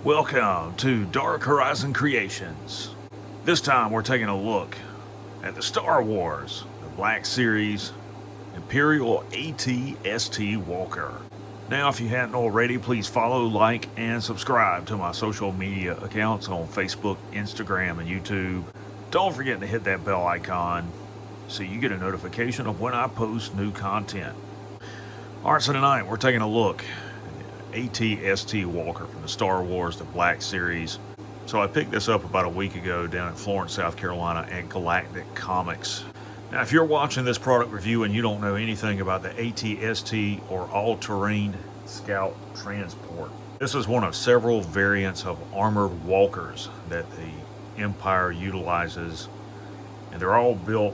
Welcome to Dark Horizon Creations. This time we're taking a look at the Star Wars, the Black Series, Imperial AT-ST Walker. Now, if you hadn't already, please follow, like, and subscribe to my social media accounts on Facebook, Instagram, and YouTube. Don't forget to hit that bell icon so you get a notification of when I post new content. Alright, so tonight we're taking a look AT-ST Walker from the Star Wars The Black Series. So I picked this up about a week ago down in Florence, South Carolina at Galactic Comics. Now, if you're watching this product review and you don't know anything about the AT-ST or All-Terrain Scout Transport, this is one of several variants of armored walkers that the Empire utilizes, and they're all built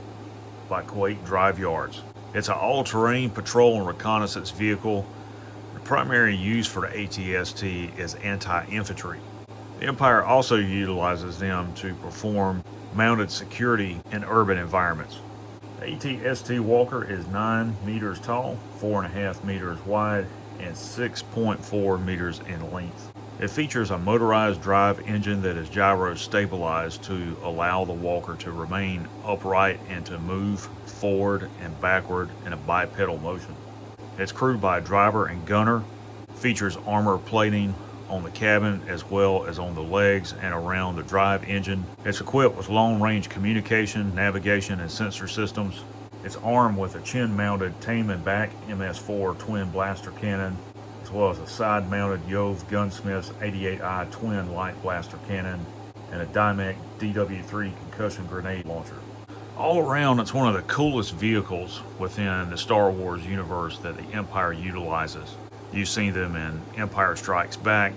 by Kuwait Drive Yards. It's an all-terrain patrol and reconnaissance vehicle. The primary use for the AT-ST is anti-infantry. The Empire also utilizes them to perform mounted security in urban environments. The AT-ST Walker is 9 meters tall, 4.5 meters wide, and 6.4 meters in length. It features a motorized drive engine that is gyro stabilized to allow the Walker to remain upright and to move forward and backward in a bipedal motion. It's crewed by a driver and gunner, features armor plating on the cabin as well as on the legs and around the drive engine. It's equipped with long-range communication, navigation, and sensor systems. It's armed with a chin-mounted Tame and Back MS-4 twin blaster cannon, as well as a side-mounted Yove Gunsmith's 88i twin light blaster cannon and a Dymek DW3 concussion grenade launcher. All around, it's one of the coolest vehicles within the Star Wars universe that the Empire utilizes. You've seen them in Empire Strikes Back.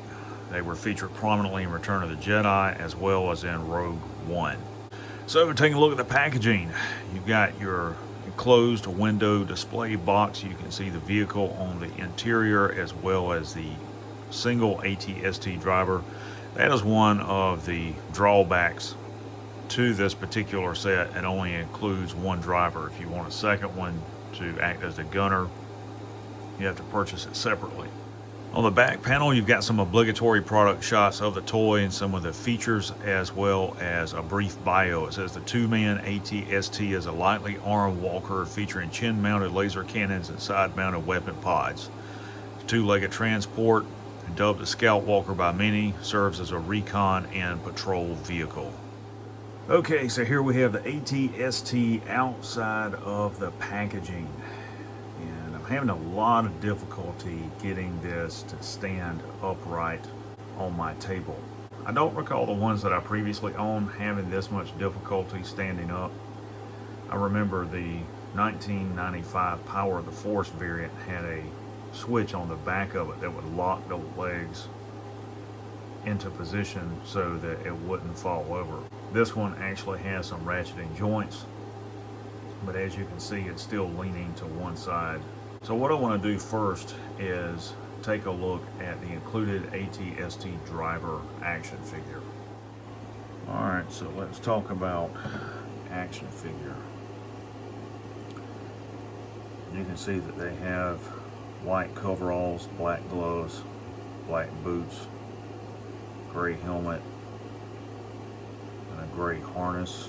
They were featured prominently in Return of the Jedi as well as in Rogue One. So taking a look at the packaging, you've got your enclosed window display box. You can see the vehicle on the interior as well as the single AT-ST driver. That is one of the drawbacks to this particular set. It only includes one driver. If you want a second one to act as a gunner, you have to purchase it separately. On the back panel, you've got some obligatory product shots of the toy and some of the features, as well as a brief bio. It says the two-man AT-ST is a lightly armed walker featuring chin-mounted laser cannons and side-mounted weapon pods. The two-legged transport, dubbed the Scout Walker by many, serves as a recon and patrol vehicle. Okay, so here we have the AT-ST outside of the packaging. And I'm having a lot of difficulty getting this to stand upright on my table. I don't recall the ones that I previously owned having this much difficulty standing up. I remember the 1995 Power of the Force variant had a switch on the back of it that would lock the legs into position so that it wouldn't fall over. This one actually has some ratcheting joints, but as you can see, it's still leaning to one side. So what I want to do first is take a look at the included AT-ST driver action figure. Alright, so let's talk about action figure. You can see that they have white coveralls, black gloves, black boots, gray helmet, and a gray harness.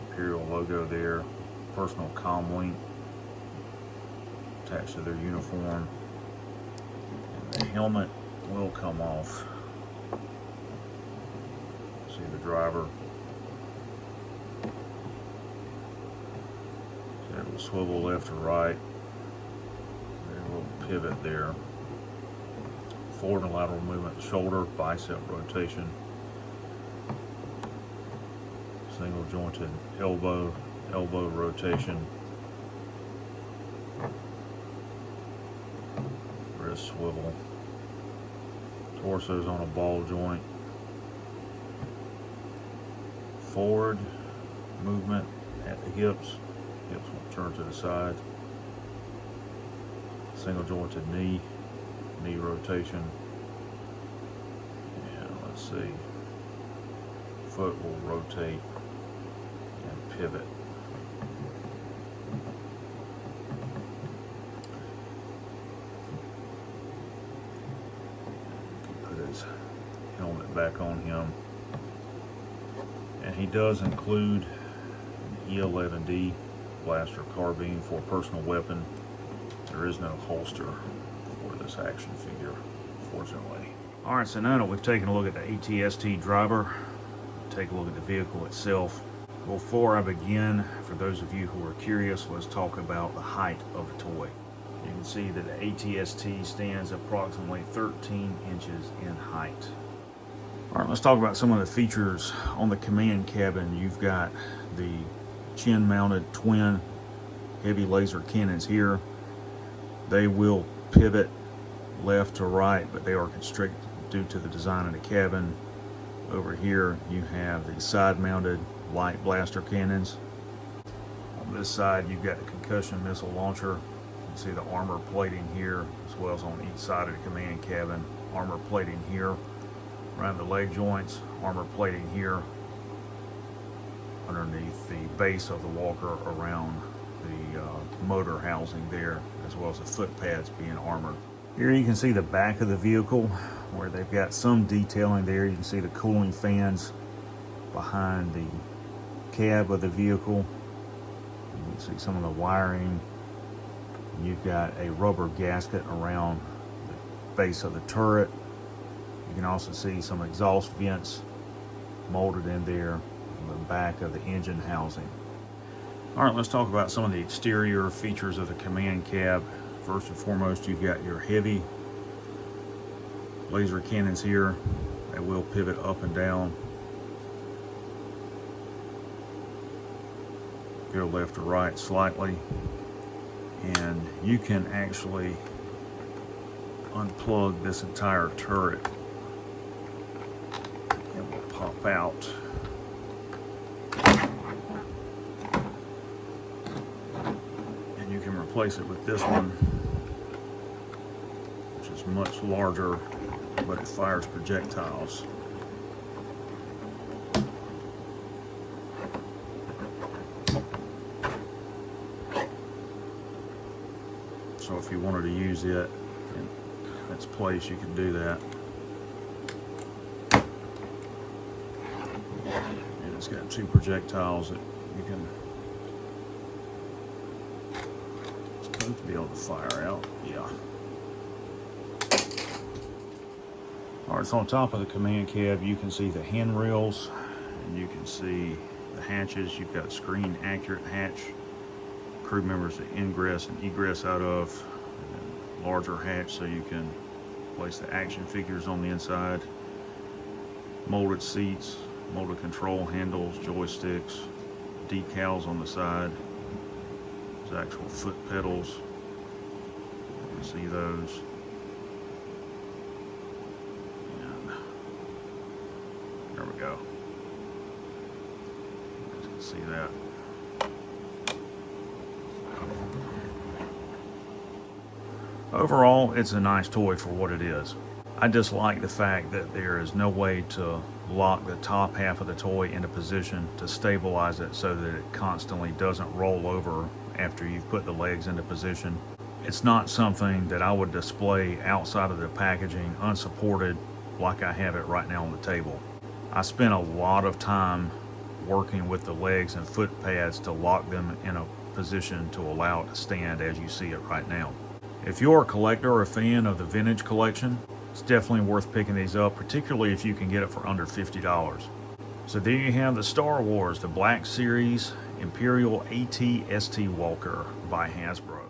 Imperial logo there, personal comm link attached to their uniform, and the helmet will come off. See the driver. So it will swivel left to right. There's a little pivot there. Forward and lateral movement, shoulder, bicep rotation, single jointed elbow rotation, wrist swivel, torso's on a ball joint, forward movement at the hips will turn to the side, single jointed knee rotation, and let's see, foot will rotate and pivot. Put his back on him. And he does include an E11D blaster carbine for a personal weapon. There is no holster for this action figure, fortunately. All right, so now that we've taken a look at the AT-ST driver, take a look at the vehicle itself. Before I begin, for those of you who are curious, let's talk about the height of the toy. You can see that the AT-ST stands approximately 13 inches in height. All right, let's talk about some of the features on the command cabin. You've got the chin-mounted twin heavy laser cannons here. They will pivot left to right, but they are constricted due to the design of the cabin. Over here you have the side-mounted light blaster cannons. On this side you've got the concussion missile launcher. You can see the armor plating here, as well as on each side of the command cabin. Armor plating here around the leg joints, armor plating here underneath the base of the walker around the motor housing there, as well as the foot pads being armored. Here you can see the back of the vehicle where they've got some detailing there. You can see the cooling fans behind the cab of the vehicle. You can see some of the wiring. You've got a rubber gasket around the base of the turret. You can also see some exhaust vents molded in there on the back of the engine housing. All right, let's talk about some of the exterior features of the command cab. First and foremost, you've got your heavy laser cannons here. They will pivot up and down. Go left to right slightly. And you can actually unplug this entire turret. It will pop out. And you can replace it with this one, which is much larger, but it fires projectiles. So if you wanted to use it in its place, you can do that. And it's got two projectiles that you can, it's supposed to be able to fire out. Yeah. All right, so on top of the command cab, you can see the handrails, and you can see the hatches. You've got screen accurate hatch, crew members to ingress and egress out of, and then larger hatch so you can place the action figures on the inside. Molded seats, molded control handles, joysticks, decals on the side. There's actual foot pedals. You can see those. And there we go. You can see that. Overall, it's a nice toy for what it is. I just like the fact that there is no way to lock the top half of the toy into position to stabilize it so that it constantly doesn't roll over after you've put the legs into position. It's not something that I would display outside of the packaging unsupported like I have it right now on the table. I spent a lot of time working with the legs and foot pads to lock them in a position to allow it to stand as you see it right now. If you're a collector or a fan of the vintage collection, it's definitely worth picking these up, particularly if you can get it for under $50. So there you have the Star Wars, the Black Series Imperial AT-ST Walker by Hasbro.